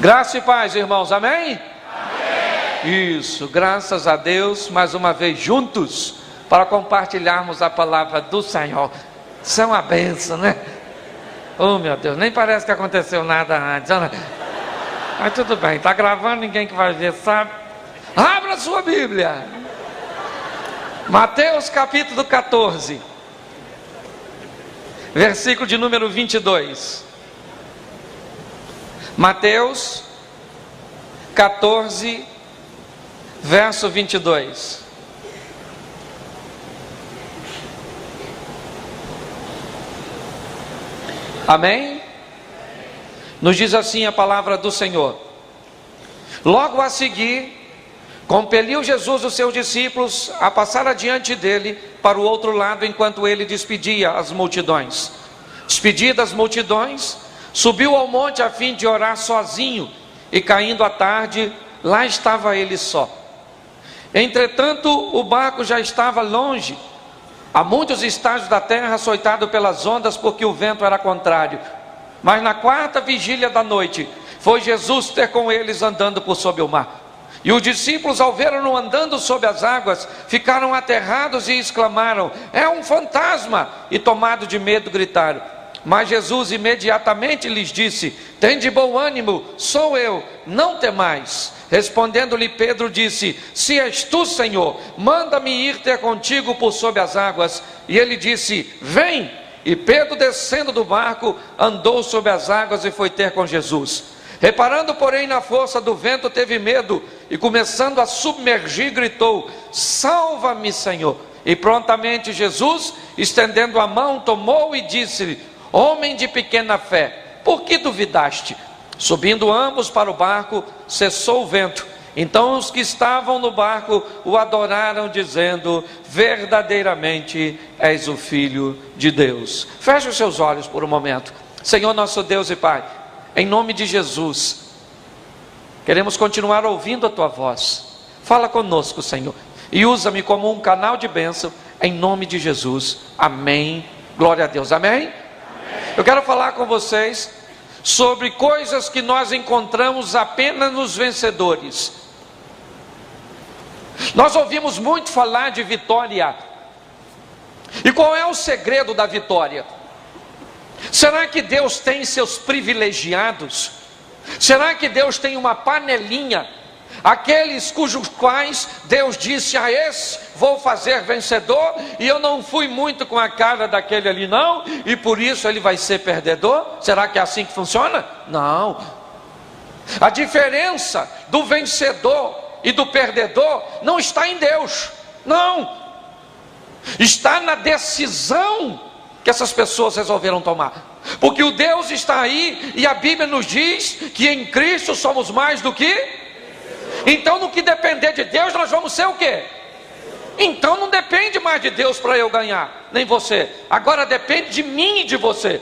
Graça e paz, irmãos, amém? Isso, graças a Deus, mais uma vez juntos, para compartilharmos a palavra do Senhor. Isso é uma bênção, né? Oh meu Deus, nem parece que aconteceu nada antes, né? Mas tudo bem, está gravando, ninguém que vai ver, sabe? Abra a sua Bíblia, Mateus capítulo 14, versículo de número 22. Mateus 14, verso 22. Amém? Nos diz assim a palavra do Senhor: logo a seguir, compeliu Jesus os seus discípulos a passar adiante dele para o outro lado, enquanto ele despedia as multidões. Despedidas as multidões, subiu ao monte a fim de orar sozinho, e caindo a tarde, lá estava ele só. Entretanto, o barco já estava longe, a muitos estágios da terra, açoitado pelas ondas, porque o vento era contrário. Mas na quarta vigília da noite, foi Jesus ter com eles andando por sobre o mar. E os discípulos, ao vê-lo andando sobre as águas, ficaram aterrados e exclamaram: é um fantasma! E tomados de medo, gritaram. Mas Jesus imediatamente lhes disse: tende bom ânimo, sou eu, não temais. Respondendo-lhe Pedro, disse: se és tu, Senhor, manda-me ir ter contigo por sobre as águas. E ele disse: vem. E Pedro, descendo do barco, andou sobre as águas e foi ter com Jesus. Reparando, porém, na força do vento, teve medo, e começando a submergir, gritou: salva-me, Senhor. E prontamente Jesus, estendendo a mão, tomou e disse-lhe: homem de pequena fé, por que duvidaste? Subindo ambos para o barco, cessou o vento. Então os que estavam no barco o adoraram, dizendo: verdadeiramente és o Filho de Deus. Feche os seus olhos por um momento. Senhor nosso Deus e Pai, em nome de Jesus, queremos continuar ouvindo a Tua voz. Fala conosco, Senhor, e usa-me como um canal de bênção, em nome de Jesus. Amém. Glória a Deus. Amém? Eu quero falar com vocês sobre coisas que nós encontramos apenas nos vencedores. Nós ouvimos muito falar de vitória. E qual é o segredo da vitória? Será que Deus tem seus privilegiados? Será que Deus tem uma panelinha? Aqueles cujos quais Deus disse: a esse vou fazer vencedor, e eu não fui muito com a cara daquele ali não, e por isso ele vai ser perdedor? Será que é assim que funciona? Não. A diferença do vencedor e do perdedor não está em Deus, não. Está na decisão que essas pessoas resolveram tomar. Porque o Deus está aí, e a Bíblia nos diz que em Cristo somos mais do que... Então, no que depender de Deus, nós vamos ser o quê? Então não depende mais de Deus para eu ganhar, nem você. Agora depende de mim e de você.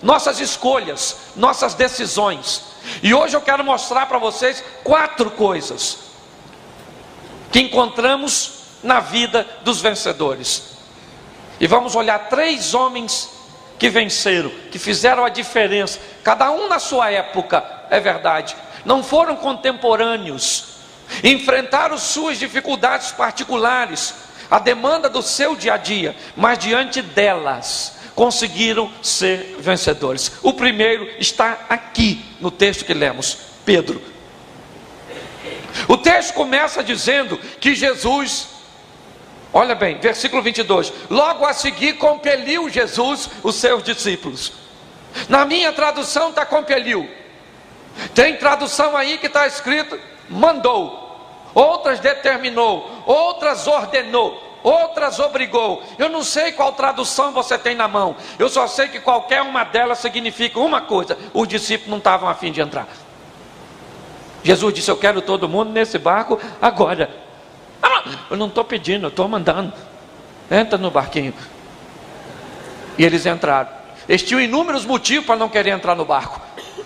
Nossas escolhas, nossas decisões. E hoje eu quero mostrar para vocês 4 coisas que encontramos na vida dos vencedores. E vamos olhar 3 homens que venceram, que fizeram a diferença, cada um na sua época, é verdade. Não foram contemporâneos. Enfrentaram suas dificuldades particulares, a demanda do seu dia a dia, mas diante delas conseguiram ser vencedores. O primeiro está aqui no texto que lemos, Pedro. O texto começa dizendo que Jesus, olha bem, versículo 22, logo a seguir compeliu Jesus os seus discípulos. Na minha tradução está compeliu. Tem tradução aí que está escrito mandou, outras determinou, outras ordenou, outras obrigou. Eu não sei qual tradução você tem na mão, eu só sei que qualquer uma delas significa uma coisa: os discípulos não estavam a fim de entrar. Jesus disse: eu quero todo mundo nesse barco agora. Eu não estou pedindo, eu estou mandando. Entra no barquinho. E eles entraram. Eles tinham inúmeros motivos para não querer entrar no barco.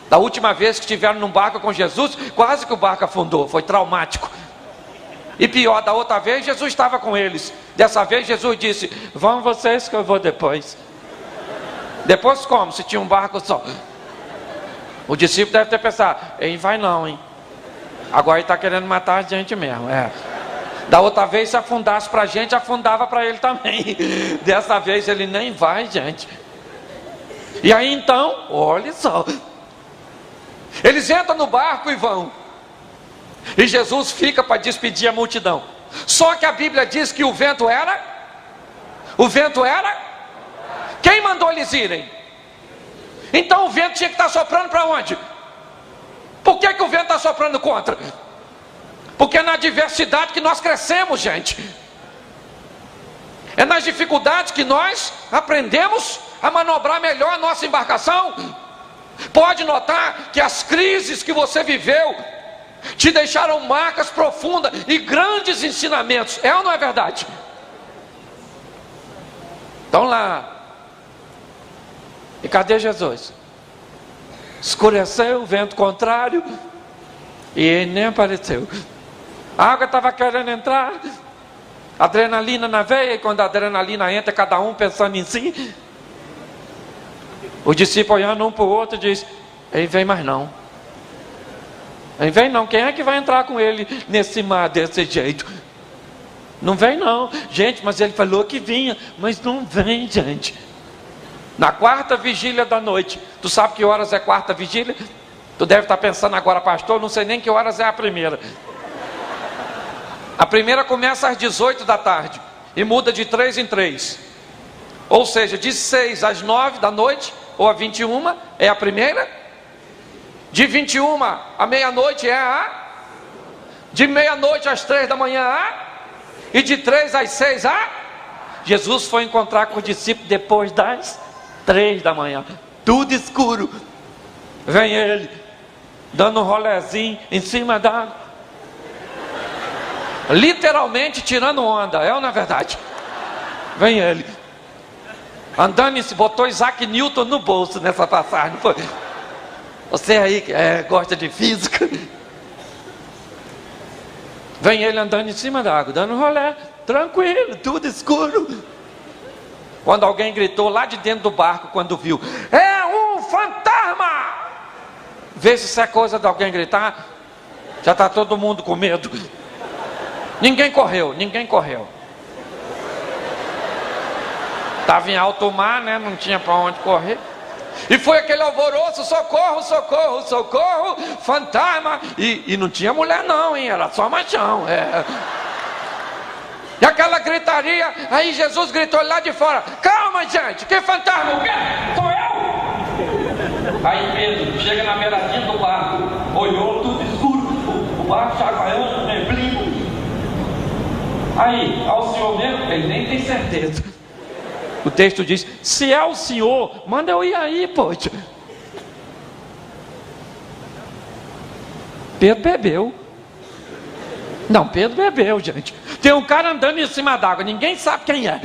Da última vez que estiveram num barco com Jesus, quase que o barco afundou, foi traumático. E pior, da outra vez Jesus estava com eles. Dessa vez Jesus disse: vão vocês que eu vou depois. Depois como? Se tinha um barco só. O discípulo deve ter pensado: ele vai não, hein? Agora ele está querendo matar a gente mesmo. Da outra vez, se afundasse para a gente, afundava para ele também. Dessa vez ele nem vai, gente. E aí então, olha só, eles entram no barco e vão. E Jesus fica para despedir a multidão. Só que a Bíblia diz que o vento era? Quem mandou eles irem? Então o vento tinha que estar soprando para onde? Por que o vento está soprando contra? Porque é na adversidade que nós crescemos, gente. É nas dificuldades que nós aprendemos a manobrar melhor a nossa embarcação. Pode notar que as crises que você viveu te deixaram marcas profundas e grandes ensinamentos. É ou não é verdade? Estão lá. E cadê Jesus? Escureceu, vento contrário, e ele nem apareceu. A água estava querendo entrar, adrenalina na veia, e quando a adrenalina entra, cada um pensando em si. Os discípulos olhando um para o outro, diz: ele vem mais não. Ele vem não. Quem é que vai entrar com ele nesse mar desse jeito? Não vem não. Gente, mas ele falou que vinha, mas não vem, gente. Na quarta vigília da noite, tu sabe que horas é quarta vigília? Tu deve estar pensando agora: pastor, não sei nem que horas é a primeira. A primeira começa às 18 da tarde e muda de 3 em 3. Ou seja, de 6 às 9 da noite, ou a 21, é a primeira. De 21 à meia-noite é a. De meia-noite às 3 da manhã a. E de 3 às 6 a. Jesus foi encontrar com o discípulo depois das 3 da manhã, tudo escuro. Vem ele, dando um rolezinho em cima d'água, literalmente tirando onda, é ou não é verdade? Vem ele, andando, se botou Isaac Newton no bolso nessa passagem, não foi? Você aí que gosta de física. Vem ele andando em cima d'água, dando um rolé, tranquilo, tudo escuro. Quando alguém gritou lá de dentro do barco, quando viu: é um fantasma! Vê se isso é coisa de alguém gritar. Já está todo mundo com medo. Ninguém correu. Estava em alto mar, né? Não tinha para onde correr. E foi aquele alvoroço: socorro, socorro, socorro, fantasma. E não tinha mulher não, hein? Era só machão. E aquela gritaria. Aí Jesus gritou lá de fora: calma, gente, que fantasma? O quê? Sou eu? Aí Pedro chega na beiradinha do barco, olhou, tudo escuro, o barco chacoalhando, neblina. Aí, ao Senhor mesmo, ele nem tem certeza. O texto diz: se é o Senhor, manda eu ir aí, poxa. Pedro bebeu. Não, Pedro bebeu, gente. Tem um cara andando em cima d'água, ninguém sabe quem é.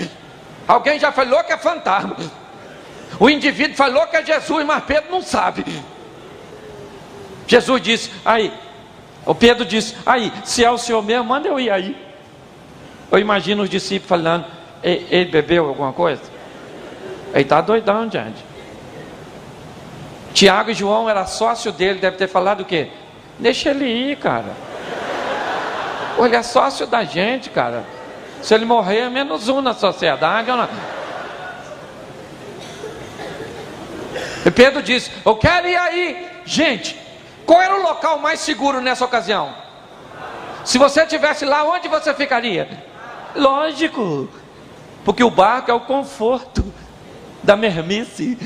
Alguém já falou que é fantasma. O indivíduo falou que é Jesus, mas Pedro não sabe. Jesus disse: aí. O Pedro disse: aí, se é o Senhor mesmo, manda eu ir aí. Eu imagino os discípulos falando: ele bebeu alguma coisa? Ele está doidão, gente. Tiago e João era sócio dele, deve ter falado o quê? Deixa ele ir, cara. Ele é sócio da gente, cara. Se ele morrer, é menos um na sociedade. Ou não? E Pedro disse: eu quero ir aí. Gente, qual era o local mais seguro nessa ocasião? Se você estivesse lá, onde você ficaria? Lógico, porque o barco é o conforto da mermice.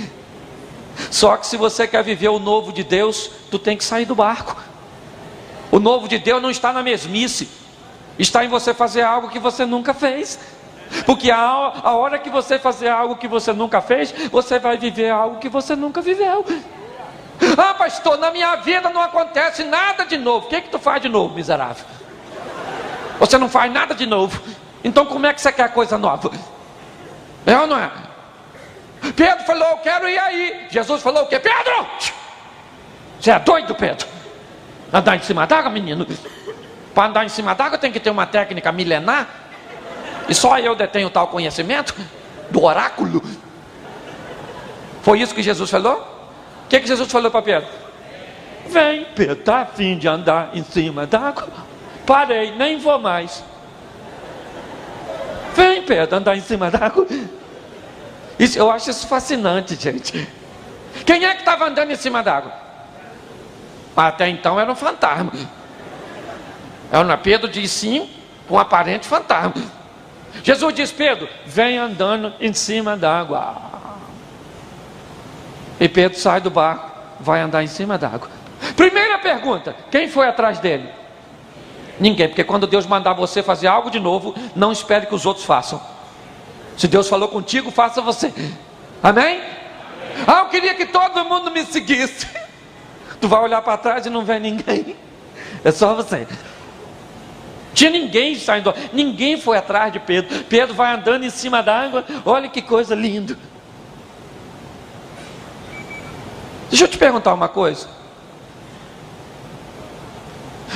Só que se você quer viver o novo de Deus, tu tem que sair do barco. O novo de Deus não está na mesmice, está em você fazer algo que você nunca fez. Porque a hora que você fazer algo que você nunca fez, você vai viver algo que você nunca viveu. Ah, pastor, na minha vida não acontece nada de novo. O que tu faz de novo, miserável? Você não faz nada de novo. Então como é que você quer coisa nova? É ou não é? Pedro falou: eu quero ir aí. Jesus falou o quê? Pedro! Você é doido, Pedro? Andar em cima d'água, menino? Para andar em cima d'água tem que ter uma técnica milenar. E só eu detenho tal conhecimento do oráculo. Foi isso que Jesus falou? O que Jesus falou para Pedro? Vem, Pedro, tá afim de andar em cima d'água? Parei, nem vou mais. Vem, Pedro, andar em cima d'água. Eu acho isso fascinante, gente. Quem é que estava andando em cima d'água? Até então era um fantasma. Pedro diz sim, um aparente fantasma. Jesus diz: Pedro, vem andando em cima d'água. E Pedro sai do barco, vai andar em cima d'água. Primeira pergunta: quem foi atrás dele? Ninguém, porque quando Deus mandar você fazer algo de novo, não espere que os outros façam. Se Deus falou contigo, faça você. Amém? Eu queria que todo mundo me seguisse. Tu vai olhar para trás e não vê ninguém. É só você. Tinha ninguém saindo, ninguém foi atrás de Pedro. Pedro vai andando em cima d'água. Olha que coisa linda. Deixa eu te perguntar uma coisa.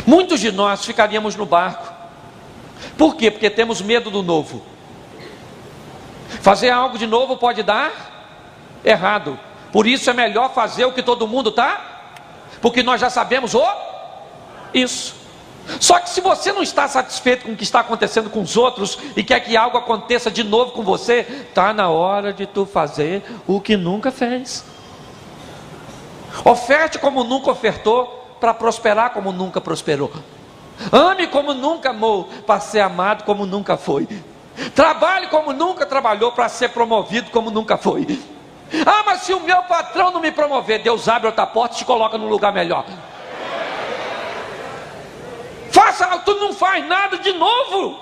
Muitos de nós ficaríamos no barco. Por quê? Porque temos medo do novo. Fazer algo de novo pode dar errado. Por isso é melhor fazer o que todo mundo está, porque nós já sabemos isso. Só que se você não está satisfeito com o que está acontecendo com os outros e quer que algo aconteça de novo com você, está na hora de tu fazer o que nunca fez. Oferte como nunca ofertou, para prosperar como nunca prosperou. Ame como nunca amou, para ser amado como nunca foi. Trabalhe como nunca trabalhou, para ser promovido como nunca foi. Mas se o meu patrão não me promover, Deus abre outra porta e te coloca num lugar melhor. Faça algo, tu não faz nada de novo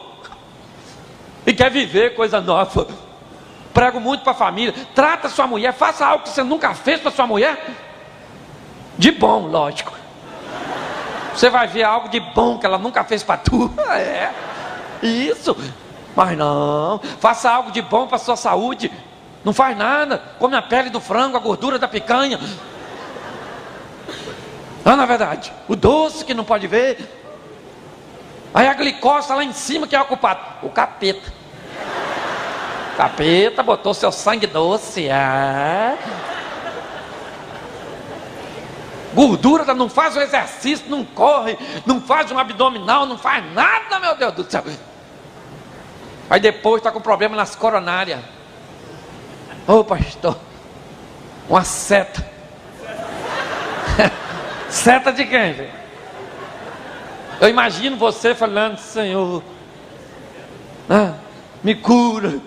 e quer viver coisa nova. Prego muito para a família: trata sua mulher, faça algo que você nunca fez para sua mulher. De bom, lógico. Você vai ver algo de bom que ela nunca fez para tu. Isso. Mas não, faça algo de bom para a sua saúde. Não faz nada, come a pele do frango, a gordura da picanha. Na verdade, o doce que não pode ver. Aí a glicose está lá em cima, que é o culpado? O capeta. O capeta botou seu sangue doce. Gordura, não faz o exercício, não corre, não faz um abdominal, não faz nada, meu Deus do céu. Aí depois está com problema nas coronárias. Pastor, uma seta. Seta de quem, velho? Eu imagino você falando: Senhor, me cura.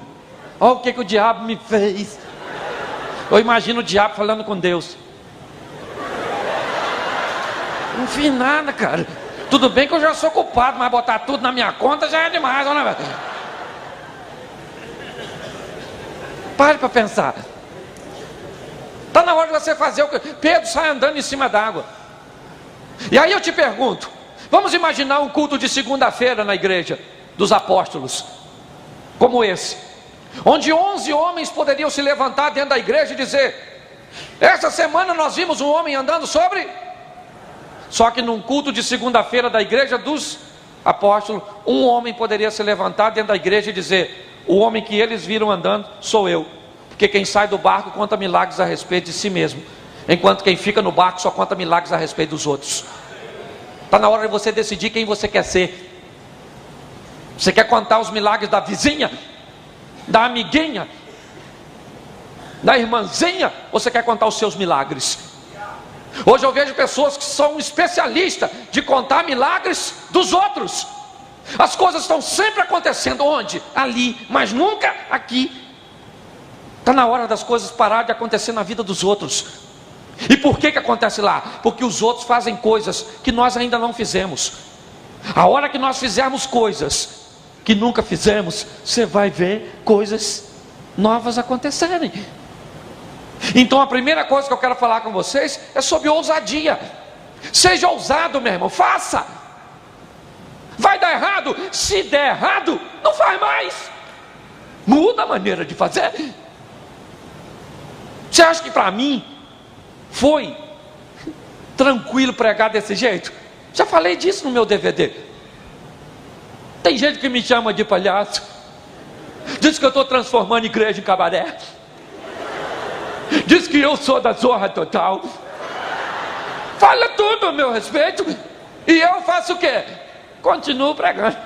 Olha o que o diabo me fez. Eu imagino o diabo falando com Deus: não fiz nada, cara. Tudo bem que eu já sou culpado, mas botar tudo na minha conta já é demais, não é? Pare para pensar. Está na hora de você fazer o que Pedro sai andando em cima d'água. E aí eu te pergunto: vamos imaginar um culto de segunda-feira na igreja dos apóstolos, como esse, onde 11 homens poderiam se levantar dentro da igreja e dizer: essa semana nós vimos um homem andando sobre... Só que num culto de segunda-feira da igreja dos apóstolos, um homem poderia se levantar dentro da igreja e dizer: o homem que eles viram andando sou eu. Porque quem sai do barco conta milagres a respeito de si mesmo, enquanto quem fica no barco só conta milagres a respeito dos outros. Está na hora de você decidir quem você quer ser. Você quer contar os milagres da vizinha, da amiguinha, da irmãzinha, ou você quer contar os seus milagres? Hoje eu vejo pessoas que são especialistas de contar milagres dos outros. As coisas estão sempre acontecendo onde? Ali, mas nunca aqui. Está na hora das coisas parar de acontecer na vida dos outros. E por que acontece lá? Porque os outros fazem coisas que nós ainda não fizemos. A hora que nós fizermos coisas que nunca fizemos, você vai ver coisas novas acontecerem. Então a primeira coisa que eu quero falar com vocês é sobre ousadia. Seja ousado, meu irmão, faça. Vai dar errado? Se der errado, não faz mais. Muda a maneira de fazer. Você acha que para mim foi tranquilo pregar desse jeito? Já falei disso no meu DVD. Tem gente que me chama de palhaço, diz que eu estou transformando igreja em cabaré, diz que eu sou da Zorra Total. Fala tudo a meu respeito. E eu faço o quê? Continuo pregando.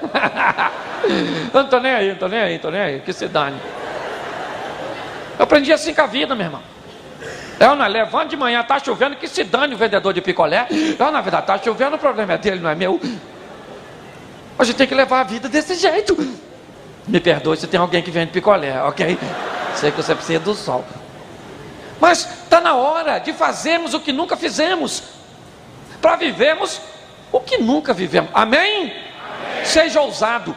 Eu não estou nem aí, que se dane. Eu aprendi assim com a vida, meu irmão. Eu não levanto de manhã, está chovendo, que se dane o vendedor de picolé. Eu, na verdade, está chovendo, o problema é dele, não é meu. A gente tem que levar a vida desse jeito. Me perdoe se tem alguém que vende picolé, ok? Sei que você precisa do sol. Mas está na hora de fazermos o que nunca fizemos, para vivermos o que nunca vivemos. Amém? Amém. Seja ousado.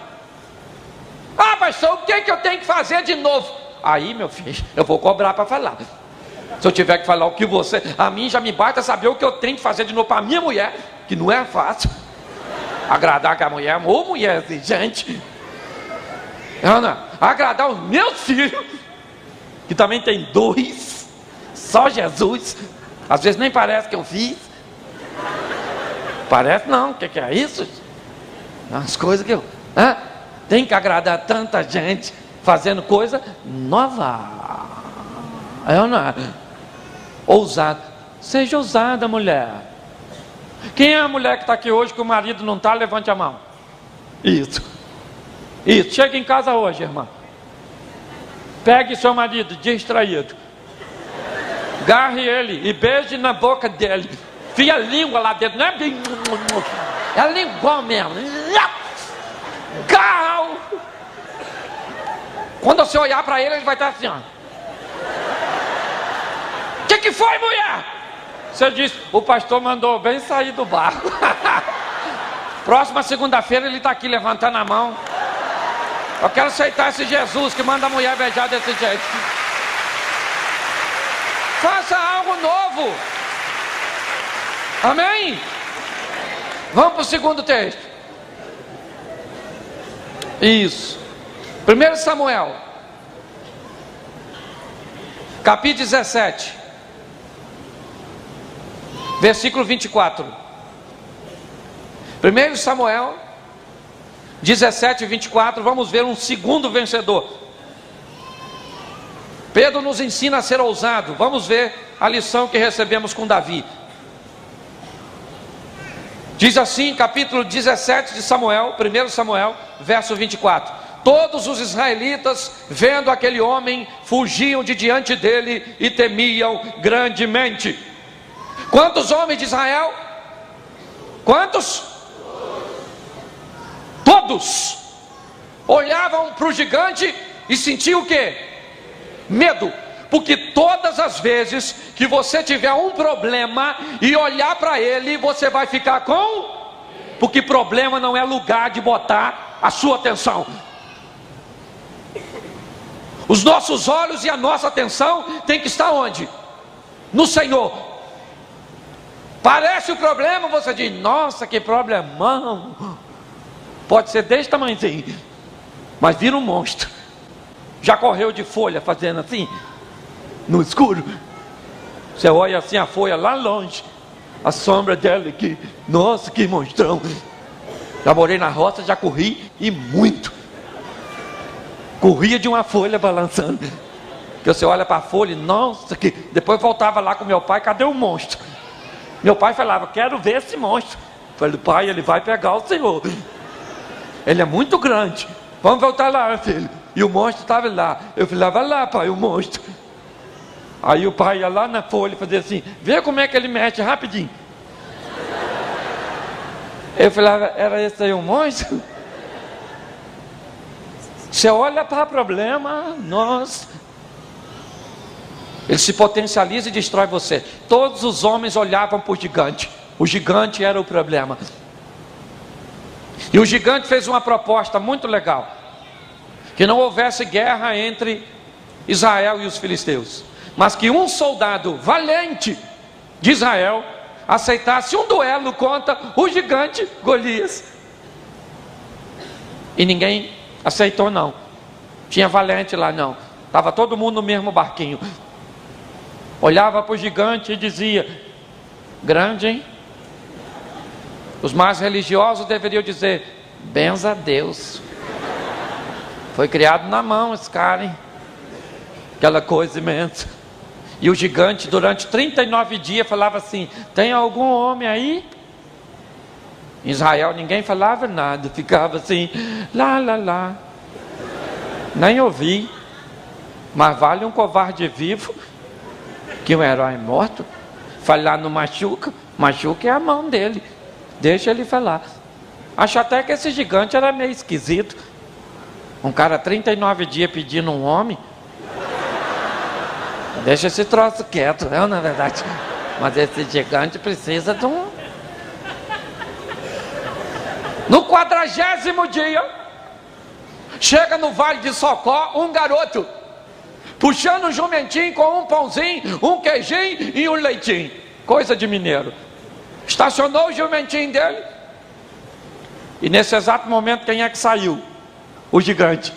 Ah, pastor, o que é que eu tenho que fazer de novo? Aí, meu filho, eu vou cobrar para falar. Se eu tiver que falar o que você... A mim já me basta saber o que eu tenho que fazer de novo para a minha mulher, que não é fácil. Agradar que a mulher, ou mulher exigente. Ana, agradar os meus filhos, que também tem 2, só Jesus. Às vezes nem parece que eu fiz. Parece não, o que é isso? As coisas que eu... Tem que agradar tanta gente, fazendo coisa nova. Ana, ousada. Seja ousada, mulher. Quem é a mulher que está aqui hoje que o marido não está? Levante a mão. Isso. Chega em casa hoje, irmã. Pegue seu marido distraído, agarre ele e beije na boca dele. Fia a língua lá dentro. Não é bem... É a língua mesmo. Gal. Quando você olhar para ele, ele vai estar assim, ó. O que foi, mulher? Você disse, o pastor mandou bem sair do barco. Próxima segunda-feira ele está aqui levantando a mão. Eu quero aceitar esse Jesus que manda a mulher beijar desse jeito. Faça algo novo. Amém? Vamos para o segundo texto. Isso. 1 Samuel, capítulo 17, versículo 24. 1 Samuel 17, 24. Vamos ver um segundo vencedor. Pedro nos ensina a ser ousado. Vamos ver a lição que recebemos com Davi. Diz assim, capítulo 17 de Samuel, 1 Samuel, verso 24. Todos os israelitas, vendo aquele homem, fugiam de diante dele e temiam grandemente. Quantos homens de Israel? Quantos? Todos olhavam para o gigante e sentiam o quê? Medo. Porque todas as vezes que você tiver um problema e olhar para ele, você vai ficar com... Porque problema não é lugar de botar a sua atenção. Os nossos olhos e a nossa atenção tem que estar onde? No Senhor. Parece o problema, você diz, nossa, que problemão. Pode ser desse tamanhozinho, mas vira um monstro. Já correu de folha fazendo assim, no escuro? Você olha assim a folha lá longe, a sombra dela aqui. Nossa, que monstrão. Já morei na roça, já corri e muito. Corria de uma folha balançando. Que você olha para a folha, nossa, que... Depois voltava lá com meu pai, cadê o monstro? Meu pai falava, quero ver esse monstro. Eu falei, pai, ele vai pegar o senhor. Ele é muito grande. Vamos voltar lá, filho. E o monstro estava lá. Eu falei, vai lá, pai, o monstro. Aí o pai ia lá na folha e fazia assim, vê como é que ele mexe rapidinho. Eu falei, era esse aí o monstro? Você olha para o problema, nossa. Ele se potencializa e destrói você. Todos os homens olhavam para o gigante. O gigante era o problema. E o gigante fez uma proposta muito legal: que não houvesse guerra entre Israel e os filisteus, mas que um soldado valente de Israel aceitasse um duelo contra o gigante Golias. E ninguém aceitou não. Tinha valente lá não. Estava todo mundo no mesmo barquinho. Olhava para o gigante e dizia, grande, hein? Os mais religiosos deveriam dizer, benza a Deus. Foi criado na mão esse cara, hein? Aquela coisa imensa. E o gigante durante 39 dias falava assim: tem algum homem aí? Em Israel ninguém falava nada, ficava assim, lá, lá, lá. Nem ouvi. Mas vale um covarde vivo que um herói morto. Falar no machuca, machuca é a mão dele, deixa ele falar. Acho até que esse gigante era meio esquisito. Um cara 39 dias pedindo um homem. Deixa esse troço quieto, não, na verdade. Mas esse gigante precisa de um... No 40º dia, chega no Vale de Socó um garoto, puxando um jumentinho com um pãozinho, um queijinho e um leitinho. Coisa de mineiro. Estacionou o jumentinho dele. E nesse exato momento, quem é que saiu? O gigante.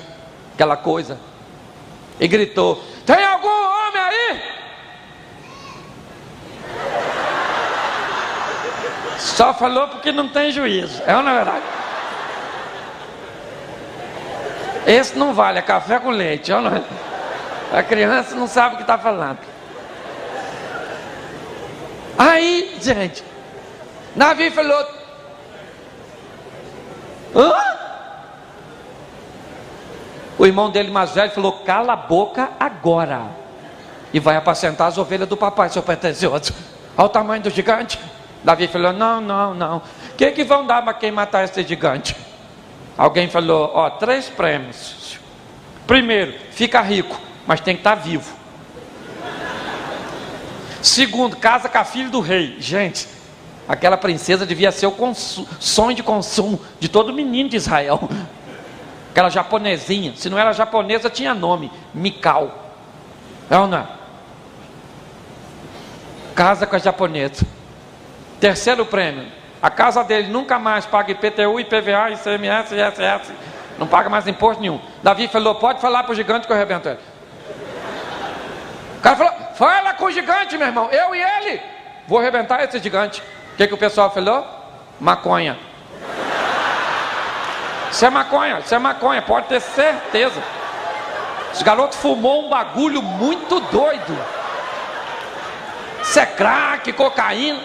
Aquela coisa. E gritou: tem algum homem aí? Só falou porque não tem juízo. É ou não é verdade? Esse não vale, é café com leite. É ou não é? A criança não sabe o que está falando. Aí, gente, Davi falou: hã? O irmão dele mais velho falou: cala a boca agora e vai apacentar as ovelhas do papai, seu pretensioso. Olha o tamanho do gigante. Davi falou: não, não, não. O que vão dar para quem matar esse gigante? Alguém falou: ó, 3 prêmios. Primeiro, fica rico, mas tem que estar vivo. Segundo, casa com a filha do rei. Gente, aquela princesa devia ser o sonho de consumo de todo menino de Israel. Aquela japonesinha, se não era japonesa tinha nome, Mikau. É ou não é? Casa com a japonesa. Terceiro prêmio, a casa dele nunca mais paga IPTU, IPVA, ICMS, ISS, não paga mais imposto nenhum. Davi falou: pode falar para o gigante que eu arrebento ele. O cara falou: fala com o gigante, meu irmão, eu e ele vou arrebentar esse gigante. O que o pessoal falou? Maconha. Isso é maconha, pode ter certeza. Esse garoto fumou um bagulho muito doido. Isso é crack, cocaína,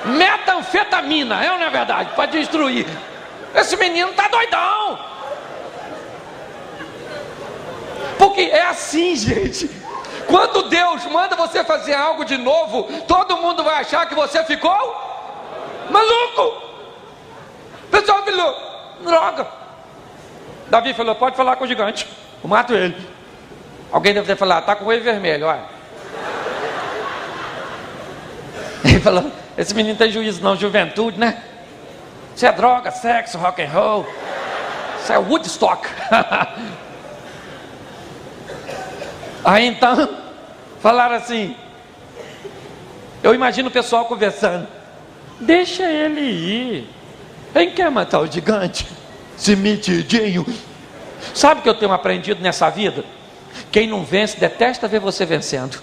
metanfetamina, é ou não é verdade? Para destruir. Esse menino tá doidão. Porque é assim, gente. Quando Deus manda você fazer algo de novo, todo mundo vai achar que você ficou maluco. O pessoal falou: droga. Davi falou: pode falar com o gigante, eu mato ele. Alguém deve ter falado: tá com o olho vermelho, olha. Ele falou: esse menino tem juízo não, juventude, né? Isso é droga, sexo, rock and roll. Isso é Woodstock. Aí então, falaram assim, eu imagino o pessoal conversando: deixa ele ir. Quem quer matar o gigante? Esse metidinho. Sabe o que eu tenho aprendido nessa vida? Quem não vence detesta ver você vencendo.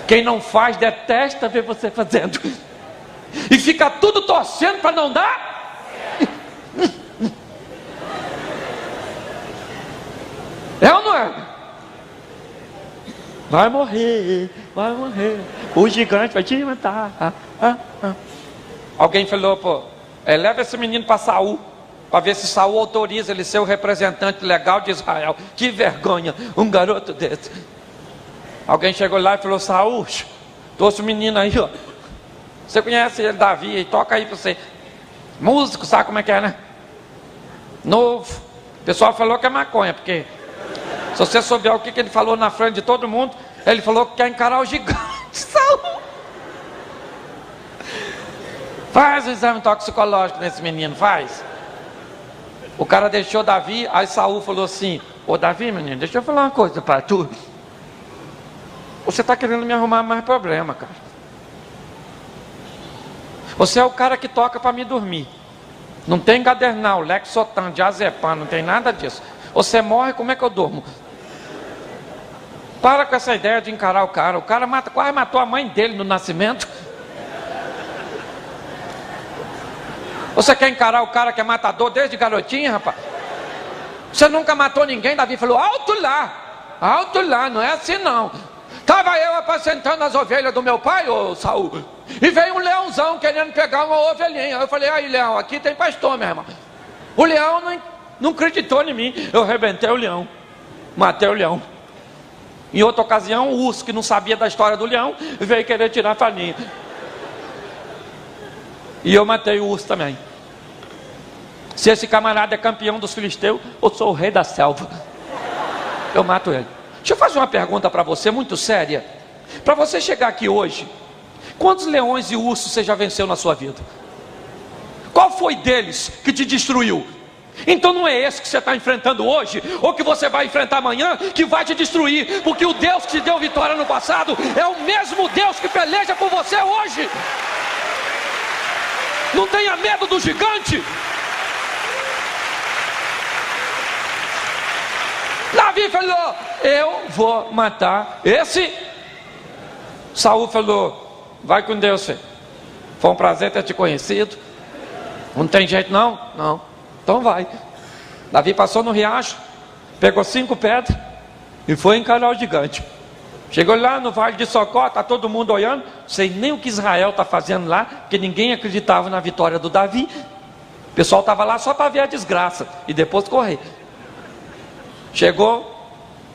Quem não faz detesta ver você fazendo. E fica tudo torcendo para não dar. É ou não é? Vai morrer, vai morrer. O gigante vai te matar. Alguém falou: pô, leva esse menino para Saul, para ver se Saul autoriza ele ser o representante legal de Israel. Que vergonha, um garoto desse. Alguém chegou lá e falou: Saul, trouxe o menino aí, ó. Você conhece ele, Davi, toca aí para você. Músico, sabe como é que é, né? Novo. O pessoal falou que é maconha, porque se você souber o que ele falou na frente de todo mundo, ele falou que quer encarar o gigante. Saul, faz o exame toxicológico nesse menino, faz. O cara deixou Davi, aí Saul falou assim: ô Davi, menino, deixa eu falar uma coisa para tu. Você está querendo me arrumar mais problema, cara. Você é o cara que toca para me dormir. Não tem Gadernal, Lexotan, Diazepam, não tem nada disso. Você morre, como é que eu durmo? Para com essa ideia de encarar o cara. O cara quase matou a mãe dele no nascimento. Você quer encarar o cara que é matador desde garotinho, rapaz? Você nunca matou ninguém? Davi falou: alto lá, não é assim não. Estava eu apacentando as ovelhas do meu pai, ô Saul, e veio um leãozão querendo pegar uma ovelhinha. Eu falei, aí leão, aqui tem pastor, meu irmão. O leão não acreditou em mim. Eu arrebentei o leão, matei o leão. Em outra ocasião, o urso, que não sabia da história do leão, veio querer tirar a farinha. E eu matei o urso também. Se esse camarada é campeão dos filisteus, eu sou o rei da selva. Eu mato ele. Deixa eu fazer uma pergunta para você, muito séria. Para você chegar aqui hoje, quantos leões e ursos você já venceu na sua vida? Qual foi deles que te destruiu? Então não é esse que você está enfrentando hoje, ou que você vai enfrentar amanhã, que vai te destruir. Porque o Deus que te deu vitória no passado é o mesmo Deus que peleja por você hoje. Não tenha medo do gigante. Davi falou, eu vou matar esse. Saul falou, vai com Deus, filho. Foi um prazer ter te conhecido. Não tem jeito não? Não. Então vai. Davi passou no riacho, pegou 5 pedras e foi encarar o gigante. Chegou lá no vale de Socó, está todo mundo olhando. Sei nem o que Israel está fazendo lá, porque ninguém acreditava na vitória do Davi. O pessoal estava lá só para ver a desgraça e depois correr.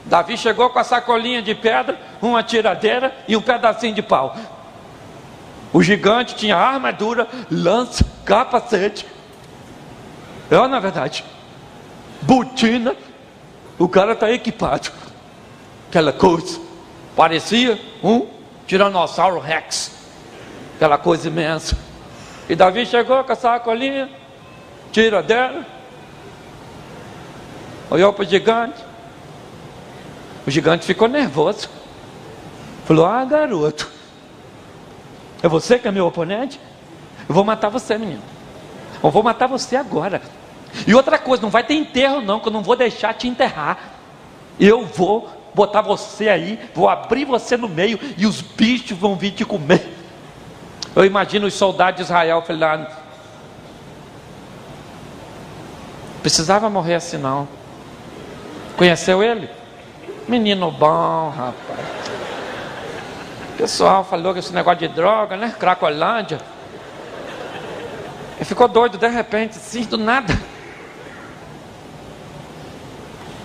Davi chegou com a sacolinha de pedra, uma tiradeira e um pedacinho de pau. O gigante tinha armadura, lança, capacete. Na verdade, botina. O cara está equipado. Aquela coisa, parecia um tiranossauro rex. Aquela coisa imensa. E Davi chegou com a sacolinha, tiradeira, olhou para o gigante. O gigante ficou nervoso. Falou, garoto, é você que é meu oponente? Eu vou matar você, menino. Eu vou matar você agora. E outra coisa, não vai ter enterro não, que eu não vou deixar te enterrar. Eu vou botar você aí, vou abrir você no meio e os bichos vão vir te comer. Eu imagino os soldados de Israel falando, precisava morrer assim não. Conheceu ele? Menino bom, rapaz. O pessoal falou que esse negócio de droga, né? Cracolândia. Ele ficou doido de repente, assim, do nada.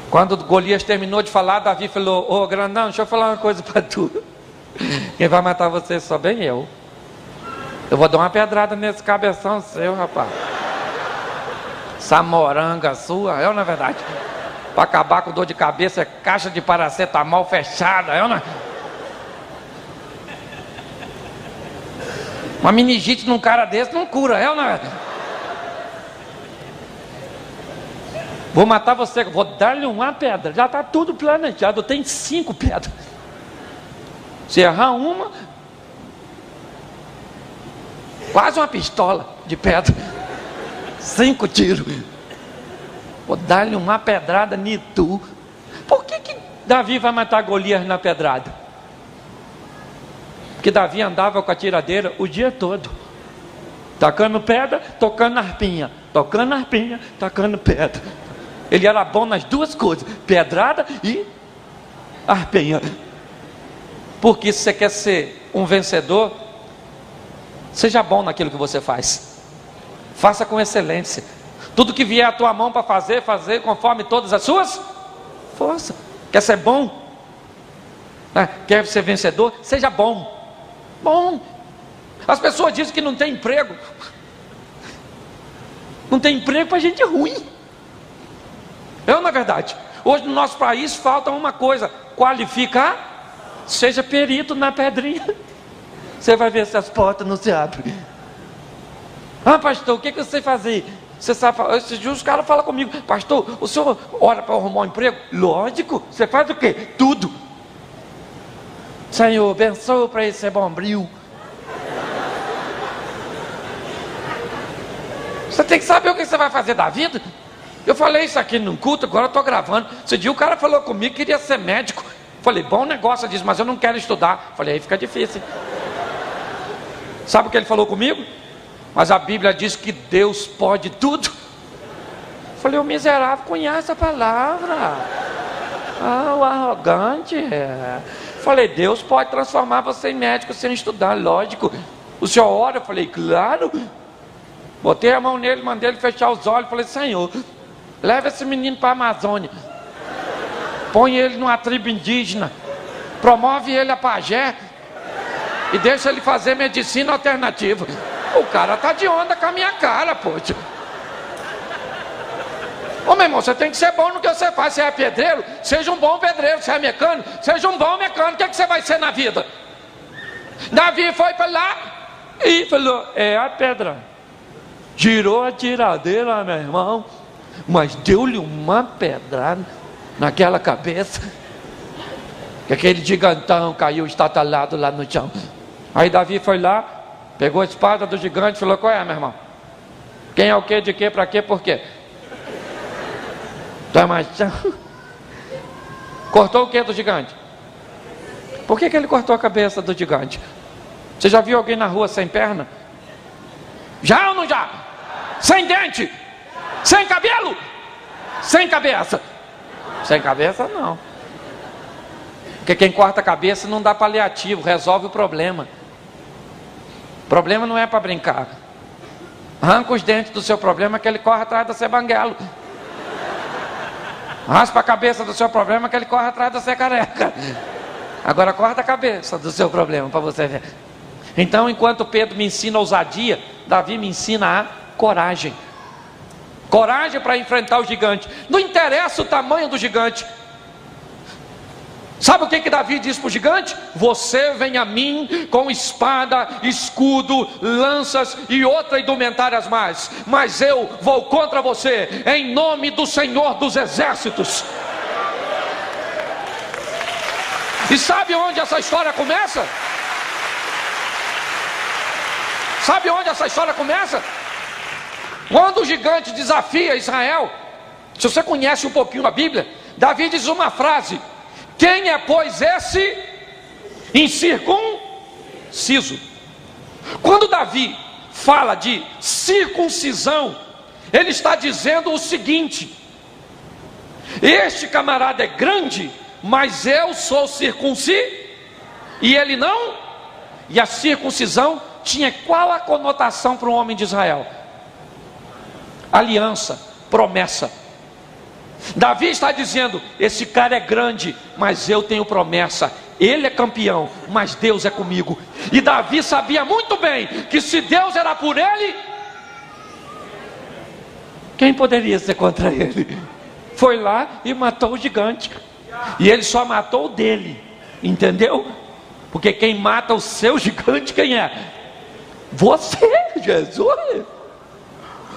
Quando Golias terminou de falar, Davi falou, grandão, deixa eu falar uma coisa para tu. Quem vai matar você só bem eu. Eu vou dar uma pedrada nesse cabeção seu, rapaz. Essa moranga sua, na verdade. Para acabar com dor de cabeça, é caixa de paracetamol fechada, Uma meningite num cara desse não cura, Vou matar você, vou dar-lhe uma pedra. Já está tudo planejado, tem 5 pedras. Se errar uma, quase uma pistola de pedra. 5 tiros. Vou dar-lhe uma pedrada em tu. Por que Davi vai matar Golias na pedrada? Porque Davi andava com a tiradeira o dia todo, tacando pedra, tocando arpinha, tocando arpinha, tacando pedra. Ele era bom nas duas coisas, pedrada e arpinha. Porque se você quer ser um vencedor, seja bom naquilo que você faz. Faça com excelência. Tudo que vier à tua mão para fazer conforme todas as suas forças. Quer ser bom? Quer ser vencedor? Seja bom. Bom. As pessoas dizem que não tem emprego. Não tem emprego para gente ruim. Na verdade, hoje no nosso país falta uma coisa: qualificar, seja perito na pedrinha. Você vai ver se as portas não se abrem. Pastor, o que você fazer? Você sabe, esses dias os caras falam comigo, pastor, o senhor ora para arrumar um emprego? Lógico, você faz o quê? Tudo. Senhor, abençoa para esse bombril. Você tem que saber o que você vai fazer da vida. Eu falei isso aqui num culto, agora eu estou gravando. Esse dia o cara falou comigo que queria ser médico. Falei, bom negócio, disso, mas eu não quero estudar. Falei, aí fica difícil. Sabe o que ele falou comigo? Mas a Bíblia diz que Deus pode tudo. Falei, o miserável conhece a palavra. O arrogante. falei, Deus pode transformar você em médico sem estudar, lógico. O senhor ora? Eu falei, claro. Botei a mão nele, mandei ele fechar os olhos. Falei, Senhor, leva esse menino para a Amazônia, põe ele numa tribo indígena, promove ele a pajé e deixa ele fazer medicina alternativa. O cara tá de onda com a minha cara, poxa. Ô meu irmão, você tem que ser bom no que você faz. Você é pedreiro, seja um bom pedreiro. Você é mecânico, seja um bom mecânico. O que é que você vai ser na vida? Davi foi para lá e falou, é a pedra. Girou a tiradeira, meu irmão, mas deu-lhe uma pedrada naquela cabeça, que aquele gigantão caiu estatalado lá no chão. Aí Davi foi lá, pegou a espada do gigante e falou, qual é, meu irmão? Quem é o quê, de quê, para quê, por quê? Tá machão? Cortou o que do gigante? Por que ele cortou a cabeça do gigante? Você já viu alguém na rua sem perna? Já ou não já? Sem dente? Sem cabelo? Sem cabeça? Sem cabeça não. Porque quem corta a cabeça não dá paliativo, resolve o problema. O problema não é para brincar. Arranca os dentes do seu problema que ele corre atrás do seu banguelo. Raspa a cabeça do seu problema que ele corre atrás do seu careca. Agora corta a cabeça do seu problema para você ver. Então, enquanto Pedro me ensina ousadia, Davi me ensina a coragem. Coragem para enfrentar o gigante. Não interessa o tamanho do gigante. Sabe o que Davi diz para o gigante? Você vem a mim com espada, escudo, lanças e outras indumentárias mais, mas eu vou contra você em nome do Senhor dos Exércitos. E sabe onde essa história começa? Sabe onde essa história começa? Quando o gigante desafia Israel. Se você conhece um pouquinho a Bíblia, Davi diz uma frase: quem é, pois, esse incircunciso? Quando Davi fala de circuncisão, ele está dizendo o seguinte: este camarada é grande, mas eu sou circunciso e ele não. E a circuncisão tinha qual a conotação para um homem de Israel? Aliança, promessa. Davi está dizendo: esse cara é grande, mas eu tenho promessa. Ele é campeão, mas Deus é comigo. E Davi sabia muito bem que se Deus era por ele, quem poderia ser contra ele? Foi lá e matou o gigante. E ele só matou o dele, entendeu? Porque quem mata o seu gigante, quem é? Você, Jesus.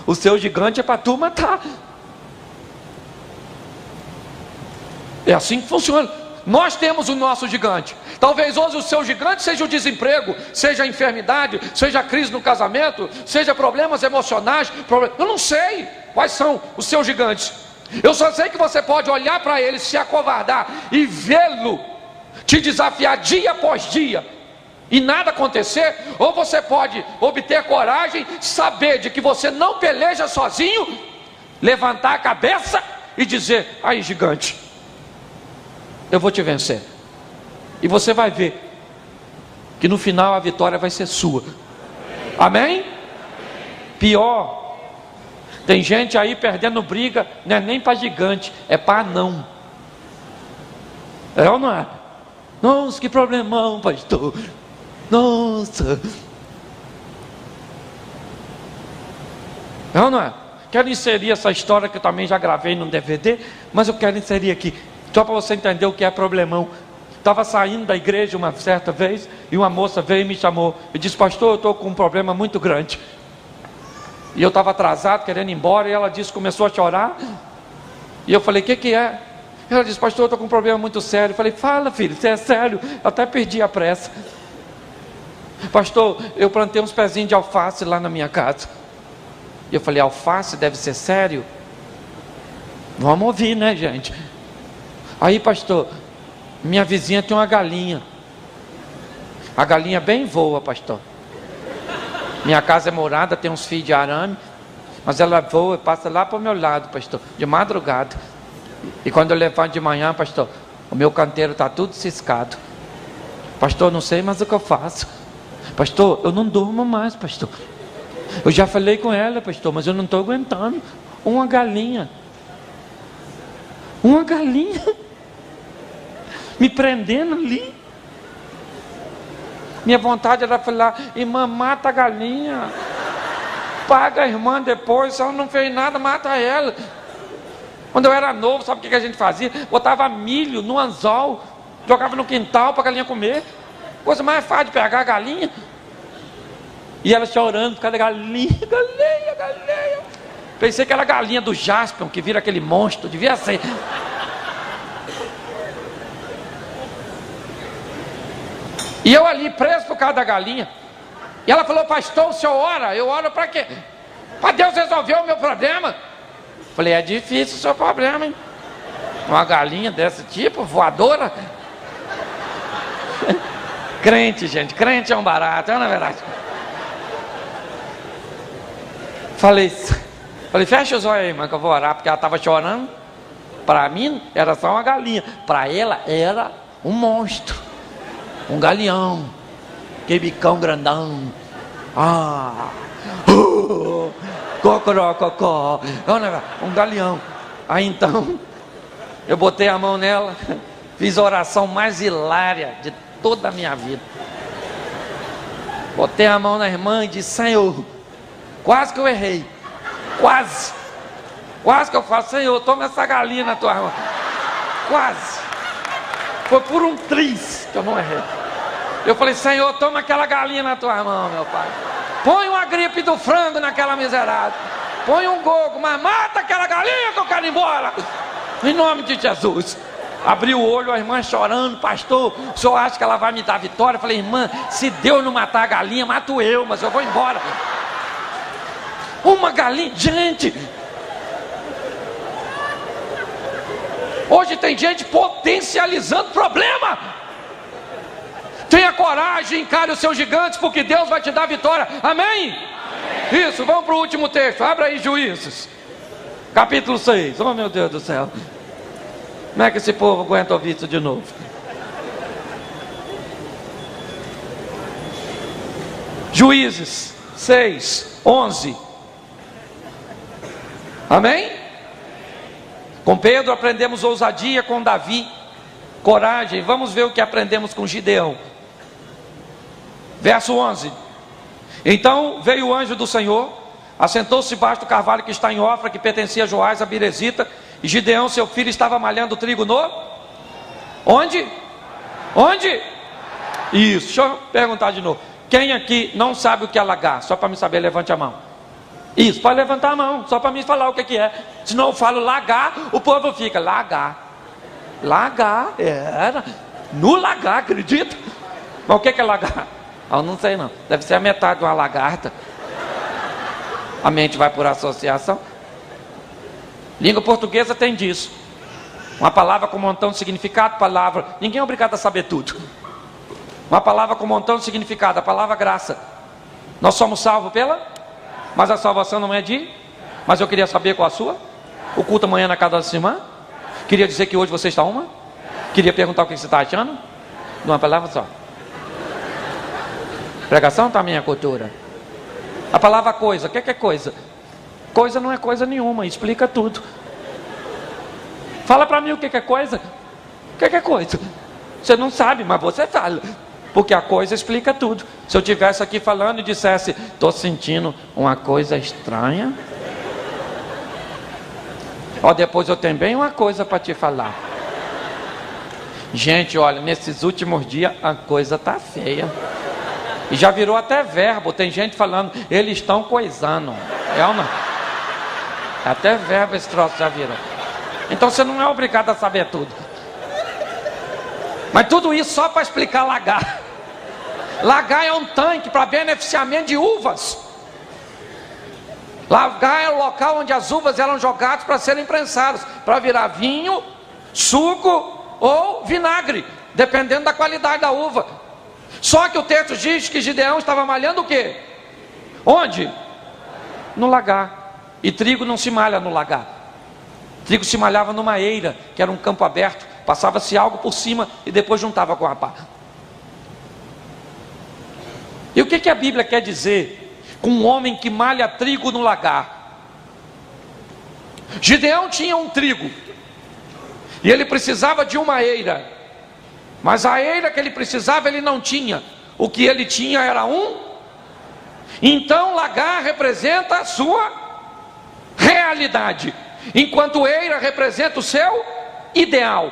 O seu gigante é para tu matar. É assim que funciona. Nós temos o nosso gigante. Talvez hoje o seu gigante seja o desemprego, seja a enfermidade, seja a crise no casamento, seja problemas emocionais. Eu não sei quais são os seus gigantes. Eu só sei que você pode olhar para ele, se acovardar e vê-lo te desafiar dia após dia e nada acontecer. Ou você pode obter coragem, saber de que você não peleja sozinho, levantar a cabeça e dizer: aí, gigante, eu vou te vencer. E você vai ver que no final a vitória vai ser sua. Amém? Pior, tem gente aí perdendo briga, não é nem para gigante, é para anão. É ou não é? Nossa, que problemão, pastor. Nossa. É ou não é? Quero inserir essa história que eu também já gravei no DVD, mas eu quero inserir aqui, só para você entender o que é problemão. Estava saindo da igreja uma certa vez e uma moça veio e me chamou e disse: pastor, eu estou com um problema muito grande. E eu estava atrasado, querendo ir embora, e ela disse, começou a chorar. E eu falei: o que é? Ela disse: pastor, eu estou com um problema muito sério. Eu falei: fala, filho, você é sério? Eu até perdi a pressa. Pastor, eu plantei uns pezinhos de alface lá na minha casa. E eu falei: alface deve ser sério? Vamos ouvir, né, gente? Aí, pastor, minha vizinha tem uma galinha. A galinha bem voa, pastor. Minha casa é morada, tem uns fios de arame, mas ela voa e passa lá para o meu lado, pastor, de madrugada. E quando eu levanto de manhã, pastor, o meu canteiro está tudo ciscado. Pastor, não sei mais o que eu faço. Pastor, eu não durmo mais, pastor. Eu já falei com ela, pastor, mas eu não estou aguentando. Uma galinha me prendendo ali. Minha vontade era falar: irmã, mata a galinha, paga a irmã depois. Se ela não fez nada, mata ela. Quando eu era novo, sabe o que a gente fazia? Botava milho no anzol, jogava no quintal para a galinha comer. Coisa mais fácil de pegar a galinha. E ela chorando por causa da galinha. Pensei que era a galinha do Jaspion, que vira aquele monstro. Devia ser. E eu ali preso por causa da galinha. E ela falou: pastor, o senhor ora? Eu oro para quê? Para Deus resolver o meu problema. Falei: é difícil o seu problema, hein? Uma galinha desse tipo, voadora. Crente, gente, crente é um barato, não é verdade? Falei, fecha os olhos aí, irmã, que eu vou orar, porque ela estava chorando. Para mim era só uma galinha, para ela era um monstro, um galeão, aquele bicão grandão. Cocorococó, um galeão. Aí então eu botei a mão nela, fiz a oração mais hilária de toda a minha vida. Botei a mão na irmã e disse: Senhor, quase que eu errei, quase que eu falo: Senhor, toma essa galinha na tua mão. Quase, foi por um triz que eu não errei. Eu falei: Senhor, toma aquela galinha na tua mão, meu pai. Põe uma gripe do frango naquela miserável. Põe um gogo, mas mata aquela galinha que eu quero ir embora. Em nome de Jesus. Abri o olho, a irmã chorando: pastor, o senhor acha que ela vai me dar vitória? Eu falei: irmã, se Deus não matar a galinha, mato eu, mas eu vou embora. Uma galinha, gente. Hoje tem gente potencializando problema. Tenha coragem, encare os seus gigantes, porque Deus vai te dar vitória. Amém? Amém. Isso, vamos para o último texto. Abra aí Juízes, capítulo 6. Oh, meu Deus do céu. Como é que esse povo aguenta ouvir isso de novo? Juízes 6, 11. Amém? Com Pedro aprendemos ousadia, com Davi coragem. Vamos ver o que aprendemos com Gideão. Verso 11. Então veio o anjo do Senhor, assentou-se debaixo do carvalho que está em Ofra, que pertencia a Joás, a Birezita, e Gideão, seu filho, estava malhando trigo no... Onde? Isso, deixa eu perguntar de novo. Quem aqui não sabe o que é lagar? Só para me saber, levante a mão. Isso, pode levantar a mão, só para me falar o que é. Senão eu falo lagar, o povo fica: lagar, era no lagar, acredita? Mas o que é lagar? Eu não sei não, deve ser a metade de uma lagarta. A mente vai por associação. Língua portuguesa tem disso. Uma palavra com um montão de significado, palavra, ninguém é obrigado a saber tudo. Uma palavra com um montão de significado, a palavra graça. Nós somos salvos pela? Mas a salvação não é de? Mas eu queria saber qual a sua? O culto amanhã na casa da sua irmã? Queria dizer que hoje você está uma? Queria perguntar o que você está achando? De uma palavra só. Pregação está a minha cultura. A palavra coisa, o que é coisa? Coisa não é coisa nenhuma, explica tudo. Fala para mim o que é coisa. O que é coisa? Você não sabe, mas você fala. Porque a coisa explica tudo. Se eu estivesse aqui falando e dissesse: estou sentindo uma coisa estranha. Ó, depois eu tenho bem uma coisa para te falar. Gente, olha, nesses últimos dias a coisa tá feia. E já virou até verbo. Tem gente falando: eles estão coisando. É ou não? Até verbo esse troço já virou. Então você não é obrigado a saber tudo. Mas tudo isso só para explicar lagar. Lagar é um tanque para beneficiamento de uvas. Lagar é o local onde as uvas eram jogadas para serem prensadas, para virar vinho, suco ou vinagre, dependendo da qualidade da uva. Só que o texto diz que Gideão estava malhando o quê? Onde? No lagar. E trigo não se malha no lagar. Trigo se malhava numa eira, que era um campo aberto. Passava-se algo por cima e depois juntava com a pá. E o que a Bíblia quer dizer com um homem que malha trigo no lagar? Gideão tinha um trigo, e ele precisava de uma eira, mas a eira que ele precisava ele não tinha. O que ele tinha era Então lagar representa a sua realidade, enquanto eira representa o seu ideal.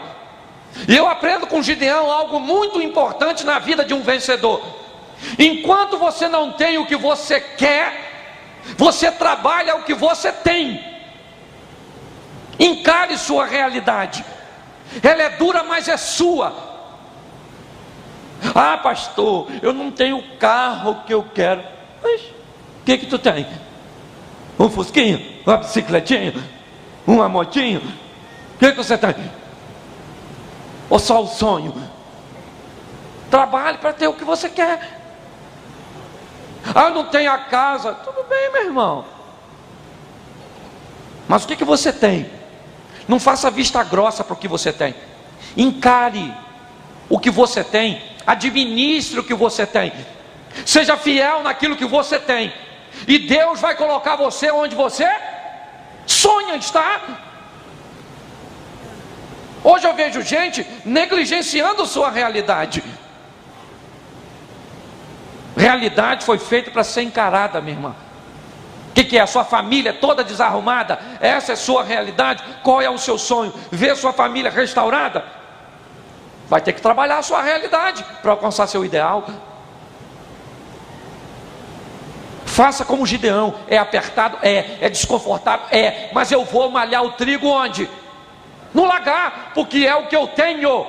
E eu aprendo com Gideão algo muito importante na vida de um vencedor. Enquanto você não tem o que você quer, você trabalha o que você tem. Encare sua realidade. Ela é dura, mas é sua. Ah, pastor, eu não tenho o carro que eu quero. Mas o que tu tem? Um fusquinha? Uma bicicletinha? Uma motinha? O que você tem? Ou só o sonho? Trabalhe para ter o que você quer. Ah, eu não tenho a casa. Tudo bem, meu irmão. Mas o que você tem? Não faça vista grossa para o que você tem. Encare o que você tem. Administre o que você tem. Seja fiel naquilo que você tem. E Deus vai colocar você onde você sonha estar. Hoje eu vejo gente negligenciando sua realidade. Realidade foi feita para ser encarada, minha irmã. O que é? A sua família toda desarrumada? Essa é a sua realidade? Qual é o seu sonho? Ver sua família restaurada? Vai ter que trabalhar a sua realidade para alcançar seu ideal. Faça como Gideão. É apertado? É desconfortável? Mas eu vou malhar o trigo onde? No lagar, porque é o que eu tenho.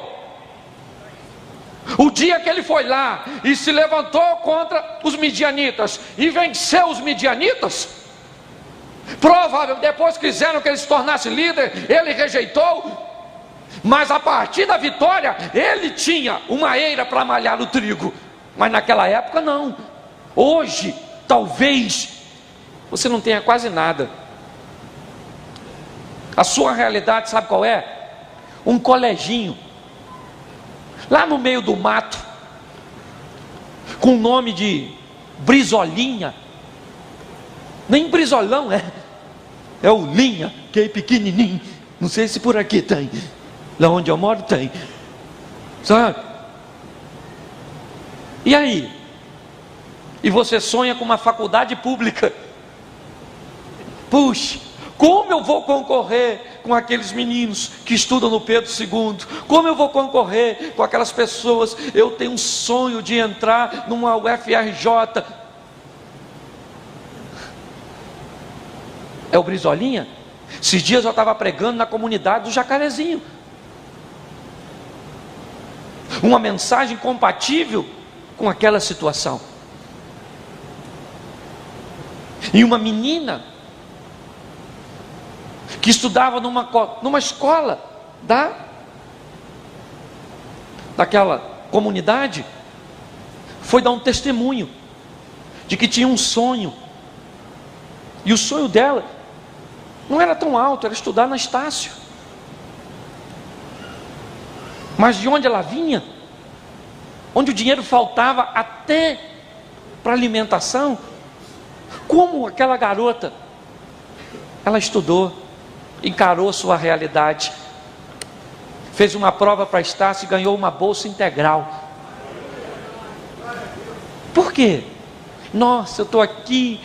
O dia que ele foi lá e se levantou contra os midianitas e venceu os midianitas, provavelmente depois quiseram que ele se tornasse líder, ele rejeitou. Mas a partir da vitória, ele tinha uma eira para malhar o trigo. Mas naquela época não. Hoje, talvez, você não tenha quase nada. A sua realidade sabe qual é? Um coleginho, lá no meio do mato, com o nome de Brizolinha. Nem Brizolão é o Linha, que é pequenininho. Não sei se por aqui tem. Lá onde eu moro tem. Sabe? E aí? E você sonha com uma faculdade pública. Puxa, como eu vou concorrer com aqueles meninos que estudam no Pedro II? Como eu vou concorrer com aquelas pessoas? Eu tenho um sonho de entrar numa UFRJ. É o Brizolinha? Esses dias eu estava pregando na comunidade do Jacarezinho. Uma mensagem compatível com aquela situação. E uma menina que estudava numa escola daquela comunidade, foi dar um testemunho de que tinha um sonho. E o sonho dela não era tão alto, era estudar na Estácio. Mas de onde ela vinha, onde o dinheiro faltava até para alimentação, como aquela garota, ela estudou, encarou sua realidade, fez uma prova para Estácio e ganhou uma bolsa integral. Por quê? Nossa, eu estou aqui,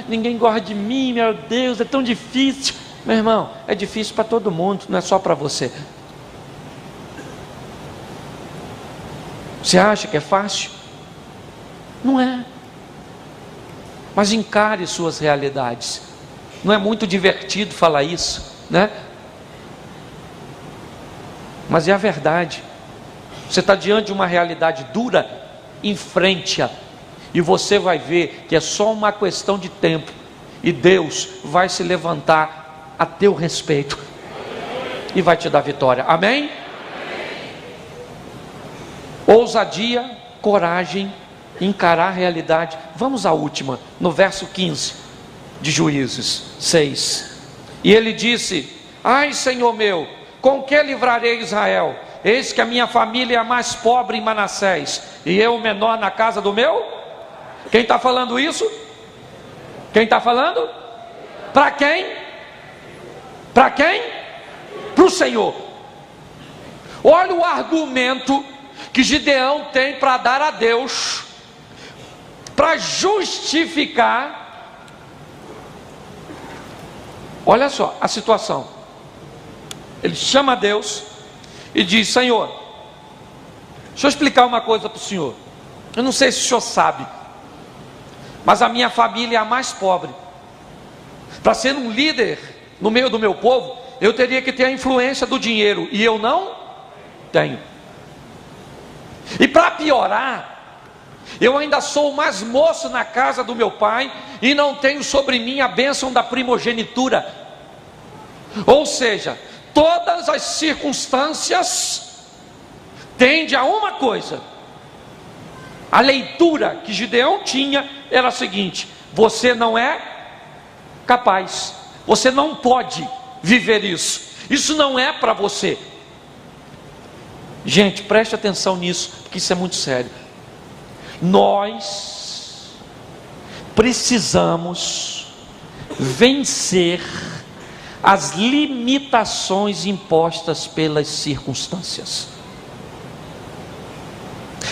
ninguém gosta de mim, meu Deus, é tão difícil. Meu irmão, é difícil para todo mundo, não é só para você. Você acha que é fácil? Não é. Mas encare suas realidades. Não é muito divertido falar isso, né? Mas é a verdade. Você está diante de uma realidade dura, enfrente-a. E você vai ver que é só uma questão de tempo. E Deus vai se levantar a teu respeito. E vai te dar vitória. Amém? Ousadia, coragem, encarar a realidade. Vamos à última, no verso 15 de Juízes 6. E ele disse: ai, Senhor meu, com que livrarei Israel? Eis que a minha família é a mais pobre em Manassés, e eu o menor na casa do meu Quem está falando isso? Quem está falando? Para quem? Para quem? Para o Senhor. Olha o argumento que Gideão tem para dar a Deus, para justificar. Olha só a situação. Ele chama a Deus e diz: Senhor, deixa eu explicar uma coisa para o senhor. Eu não sei se o senhor sabe, mas a minha família é a mais pobre. Para ser um líder no meio do meu povo, eu teria que ter a influência do dinheiro, e eu não tenho. E para piorar, eu ainda sou o mais moço na casa do meu pai, e não tenho sobre mim a bênção da primogenitura. Ou seja, todas as circunstâncias tendem a uma coisa. A leitura que Gideão tinha era a seguinte: você não é capaz, você não pode viver isso não é para você. Gente, preste atenção nisso, porque isso é muito sério. Nós precisamos vencer as limitações impostas pelas circunstâncias.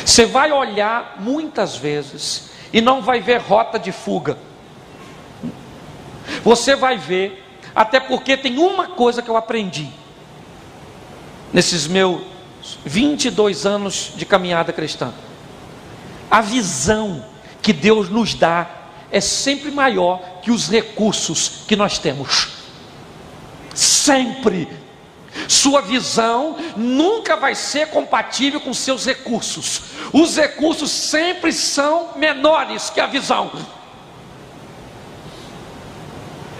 Você vai olhar muitas vezes e não vai ver rota de fuga. Você vai ver, até porque tem uma coisa que eu aprendi nesses meus 22 anos de caminhada cristã: a visão que Deus nos dá é sempre maior que os recursos que nós temos. Sempre. Sua visão nunca vai ser compatível com seus recursos. Os recursos sempre são menores que a visão.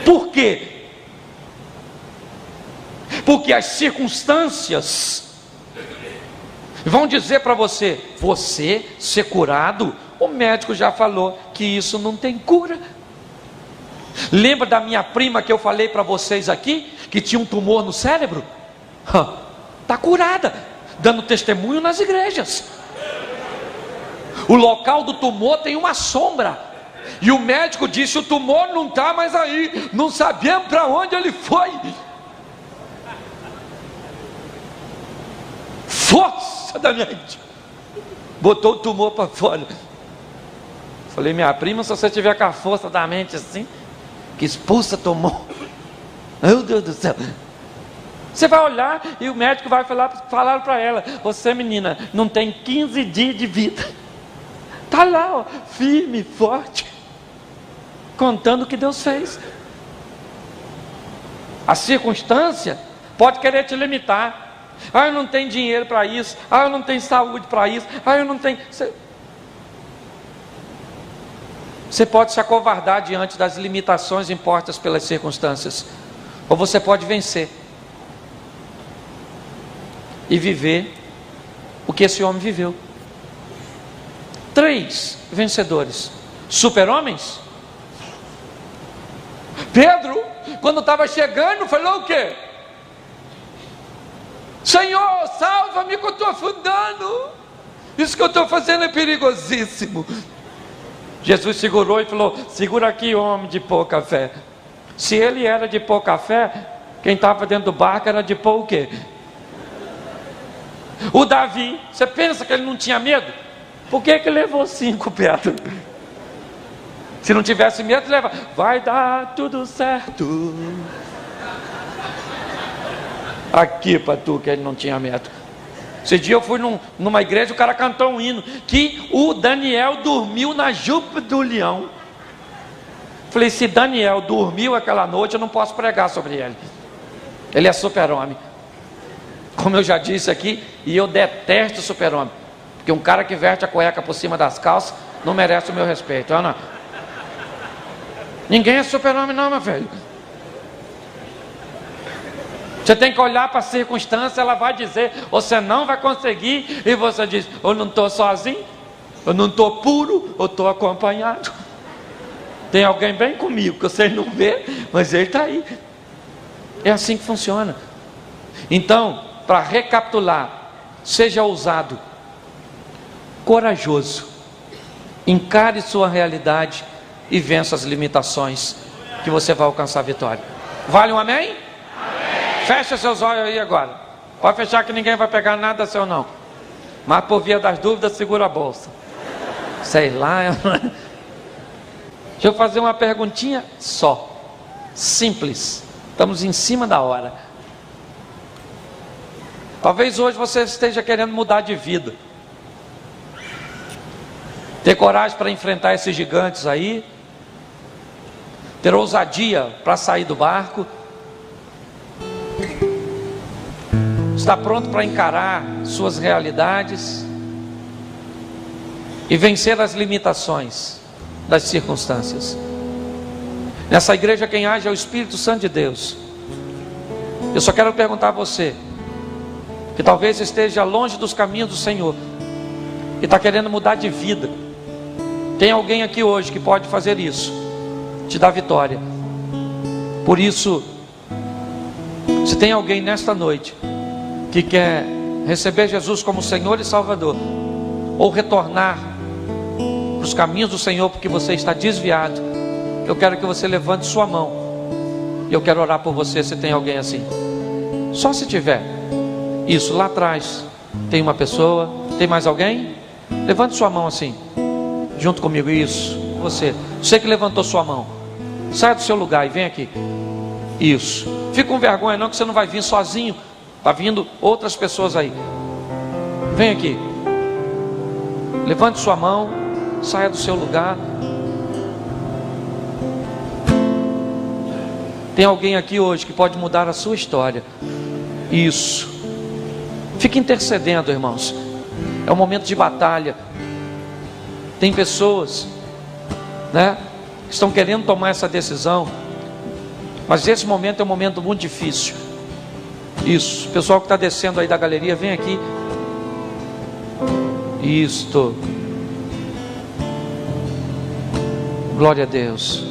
Por quê? Porque as circunstâncias vão dizer para você: você ser curado, o médico já falou que isso não tem cura. Lembra da minha prima que eu falei para vocês aqui, que tinha um tumor no cérebro? Está curada, dando testemunho nas igrejas. O local do tumor tem uma sombra, e o médico disse: o tumor não está mais aí, não sabemos para onde ele foi. Força da mente, botou o tumor para fora. Falei: minha prima, se você tiver com a força da mente assim, que expulsa tumor, meu Deus do céu. Você vai olhar e o médico vai falar para ela: você, menina, não tem 15 dias de vida. Está lá, ó, firme, forte, contando o que Deus fez. A circunstância pode querer te limitar. Ah, eu não tenho dinheiro para isso. Ah, eu não tenho saúde para isso. Ah, eu não tenho... Você pode se acovardar diante das limitações impostas pelas circunstâncias, ou você pode vencer e viver o que esse homem viveu. 3 vencedores, super-homens. Pedro, quando estava chegando, falou o quê? Senhor, salva-me que eu estou afundando. Isso que eu estou fazendo é perigosíssimo. Jesus segurou e falou: segura aqui, homem de pouca fé. Se ele era de pouca fé, quem estava dentro do barco era de pouco o quê? O Davi, você pensa que ele não tinha medo? Por que levou 5 pedras? Se não tivesse medo, leva. Vai dar tudo certo. Aqui para tu que ele não tinha medo. Esse dia eu fui numa igreja, o cara cantou um hino que o Daniel dormiu na jupa do leão. Falei: se Daniel dormiu aquela noite, eu não posso pregar sobre ele. Ele é super-homem. Como eu já disse aqui, e eu detesto super-homem, porque um cara que veste a cueca por cima das calças não merece o meu respeito. Não. Ninguém é super-homem não, meu filho. Você tem que olhar para a circunstância, ela vai dizer: você não vai conseguir, e você diz: eu não estou sozinho, eu não estou puro, eu estou acompanhado. Tem alguém bem comigo, que vocês não vê, mas ele está aí. É assim que funciona. Então, para recapitular: seja ousado, corajoso, Encare sua realidade e vença as limitações, que você vai alcançar a vitória. Vale um amém? Amém. Fecha seus olhos aí agora. Pode fechar que ninguém vai pegar nada seu não. Mas por via das dúvidas, segura a bolsa. Sei lá. Deixa eu fazer uma perguntinha só. Simples. Estamos em cima da hora. Talvez hoje você esteja querendo mudar de vida. Ter coragem para enfrentar esses gigantes aí. Ter ousadia para sair do barco. Está pronto para encarar suas realidades e vencer as limitações das circunstâncias. Nessa igreja quem age é o Espírito Santo de Deus. Eu só quero perguntar a você, que talvez esteja longe dos caminhos do Senhor e está querendo mudar de vida. Tem alguém aqui hoje que pode fazer isso, te dar vitória. Por isso, se tem alguém nesta noite que quer receber Jesus como Senhor e Salvador, ou retornar para os caminhos do Senhor porque você está desviado, eu quero que você levante sua mão e eu quero orar por você. Se tem alguém assim, só se tiver. Isso, lá atrás tem uma pessoa. Tem mais alguém? Levante sua mão assim, junto comigo. Isso, você que levantou sua mão, saia do seu lugar e vem aqui. Isso, fica com vergonha não, que você não vai vir sozinho. Está vindo outras pessoas aí. Vem aqui. Levante sua mão. Saia do seu lugar. Tem alguém aqui hoje que pode mudar a sua história. Isso. Fique intercedendo, irmãos. É um momento de batalha. Tem pessoas, né, que estão querendo tomar essa decisão, mas esse momento é um momento muito difícil. Isso, pessoal que está descendo aí da galeria, vem aqui. Isto. Glória a Deus.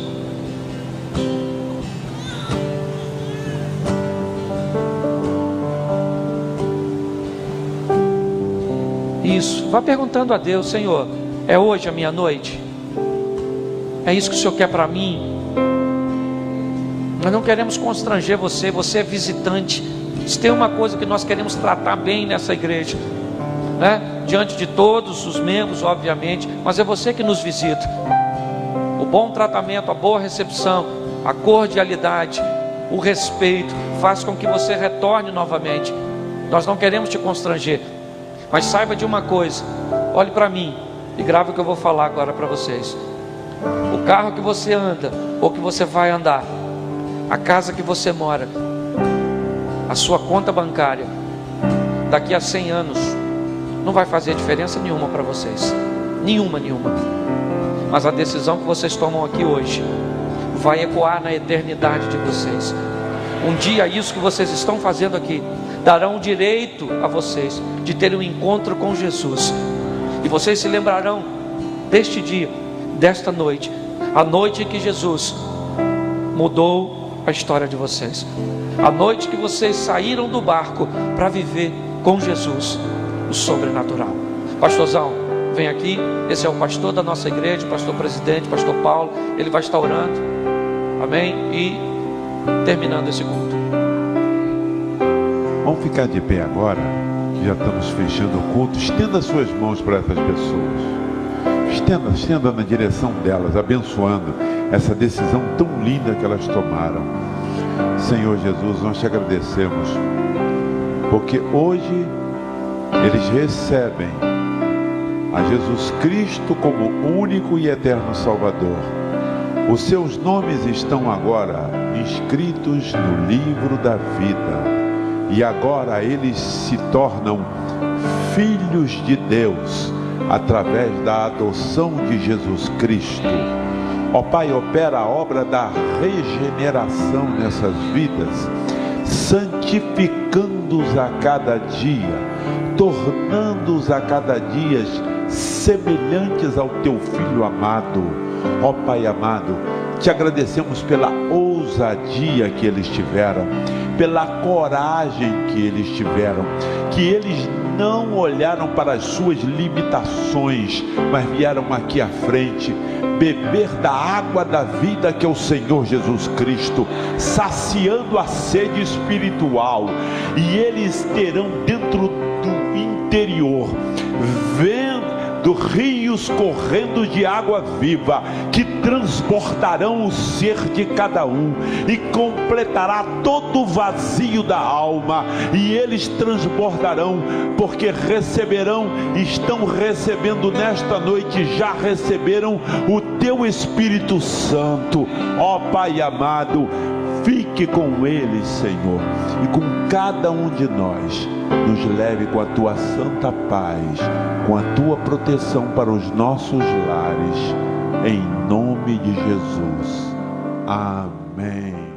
Isso, vá perguntando a Deus: Senhor, é hoje a minha noite? É isso que o Senhor quer para mim? Nós não queremos constranger você, você é visitante. Se tem uma coisa que nós queremos tratar bem nessa igreja, né? Diante de todos os membros, obviamente, mas é você que nos visita. O bom tratamento, a boa recepção, a cordialidade, o respeito faz com que você retorne novamente. Nós não queremos te constranger, mas saiba de uma coisa. Olhe para mim e grave o que eu vou falar agora para vocês. O carro que você anda ou que você vai andar, a casa que você mora, a sua conta bancária, daqui a 100 anos não vai fazer diferença nenhuma para vocês. Nenhuma. Mas a decisão que vocês tomam aqui hoje vai ecoar na eternidade de vocês. Um dia isso que vocês estão fazendo aqui darão o direito a vocês de terem um encontro com Jesus. E vocês se lembrarão deste dia, desta noite, a noite em que Jesus mudou a história de vocês, a noite que vocês saíram do barco para viver com Jesus o sobrenatural. Pastorzão, vem aqui. Esse é o pastor da nossa igreja, pastor presidente, pastor Paulo. Ele vai estar orando, amém, e terminando esse culto. Vamos ficar de pé agora. Já estamos fechando o culto. Estenda suas mãos para essas pessoas. Estenda na direção delas, abençoando essa decisão tão linda que elas tomaram. Senhor Jesus, nós te agradecemos, porque hoje eles recebem a Jesus Cristo como único e eterno Salvador. Os seus nomes estão agora inscritos no livro da vida, e agora eles se tornam filhos de Deus através da adoção de Jesus Cristo. Ó Pai, opera a obra da regeneração nessas vidas, santificando-os a cada dia, tornando-os a cada dia semelhantes ao Teu Filho amado. Ó Pai amado, te agradecemos pela ousadia que eles tiveram, pela coragem que eles tiveram. que eles não olharam para as suas limitações, mas vieram aqui à frente beber da água da vida que é o Senhor Jesus Cristo, saciando a sede espiritual, e eles terão dentro do interior, vendo rios correndo de água viva, que transbordarão o ser de cada um, e completará todo o vazio da alma, e eles transbordarão, porque receberão, estão recebendo nesta noite, já receberam o teu Espírito Santo. Ó Pai amado, fique com eles, Senhor, e com cada um de nós. Nos leve com a tua santa paz, com a tua proteção para os nossos lares, em nome de Jesus. Amém.